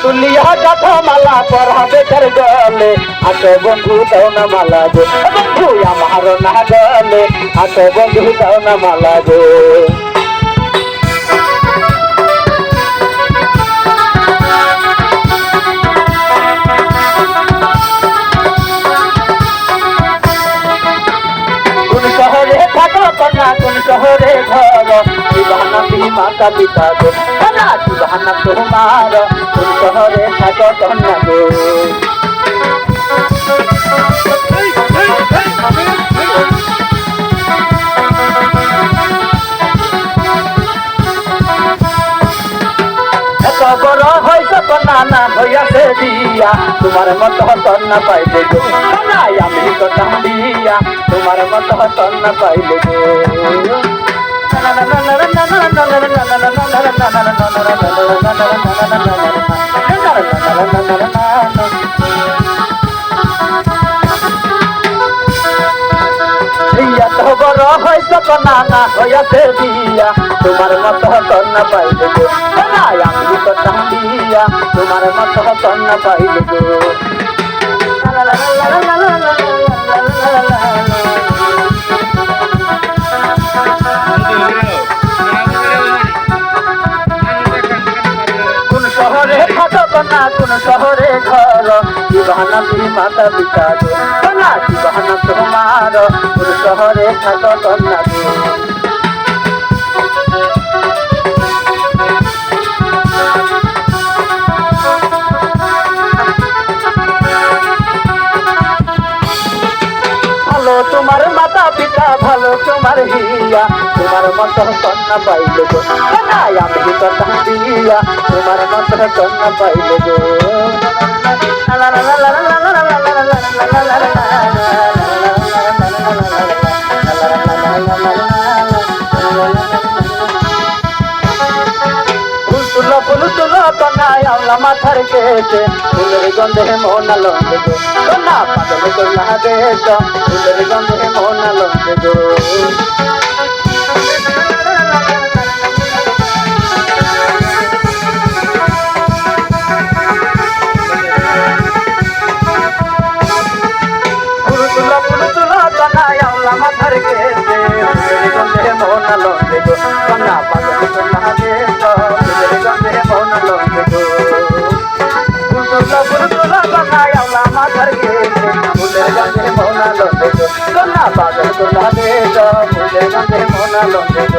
তুলিয়া গাথা মালা পরাবে তার গলে আসো বন্ধু দাও না মালা গো বন্ধু আমার না গলে আসো বন্ধু দাও না মালা গো কোন শহরে থাকো কন্যা কোন শহরে ঘর জীবন মাতা পিতা গো কন্যা জীবন তোমার কোন শহরে থাকো কন্যা গো এত বড় হয়েছে কন্যা না হইয়াছে দিয়া তোমার মত কন্যা পাইলে গো কন্যা আমি কথা দিয়া তোমার মত কন্যা পাইলে গো বড় হয়েছে কন্যা না হইয়াছে দিয়া তোমার মত কন্যা পাইলে গো কন্যা আমি কথা দিয়া তোমার মত কন্যা পাইলে গো কোন শহরে থাকো কন্যা কোন শহরে ঘর জীবন মাতা পিতা গো কন্যা জীবন তোমার কোন শহরে থাকো কন্যা গো ভালো তোমার মাতা পিতা ভালো তোমার হিয়া তোমার মত কন্যা পাইলে গো কন্যা আমি কথা দিয়া তোমার মত কন্যা পাইলে গো ফুল তুলো কন্যা আওলা মাথার কেছে ফুলের গন্ধে মন লঙ্গে গো কন্যা পাগল কন্যা দেশ ফুলের গন্ধে মন লঙ্গে গো ফুল তুলো কন্যা আওলা মাথার কেছে ফুলের গন্ধে মন লঙ্গে গো কন্যা পাগল কন্যা দেশ ফুলের গন্ধে মন লঙ্গে গো ফুলের গন্ধে মন লঙ্গে গো কন্যা পাগল কন্যা দেশ ফুলের গন্ধে মন লঙ্গে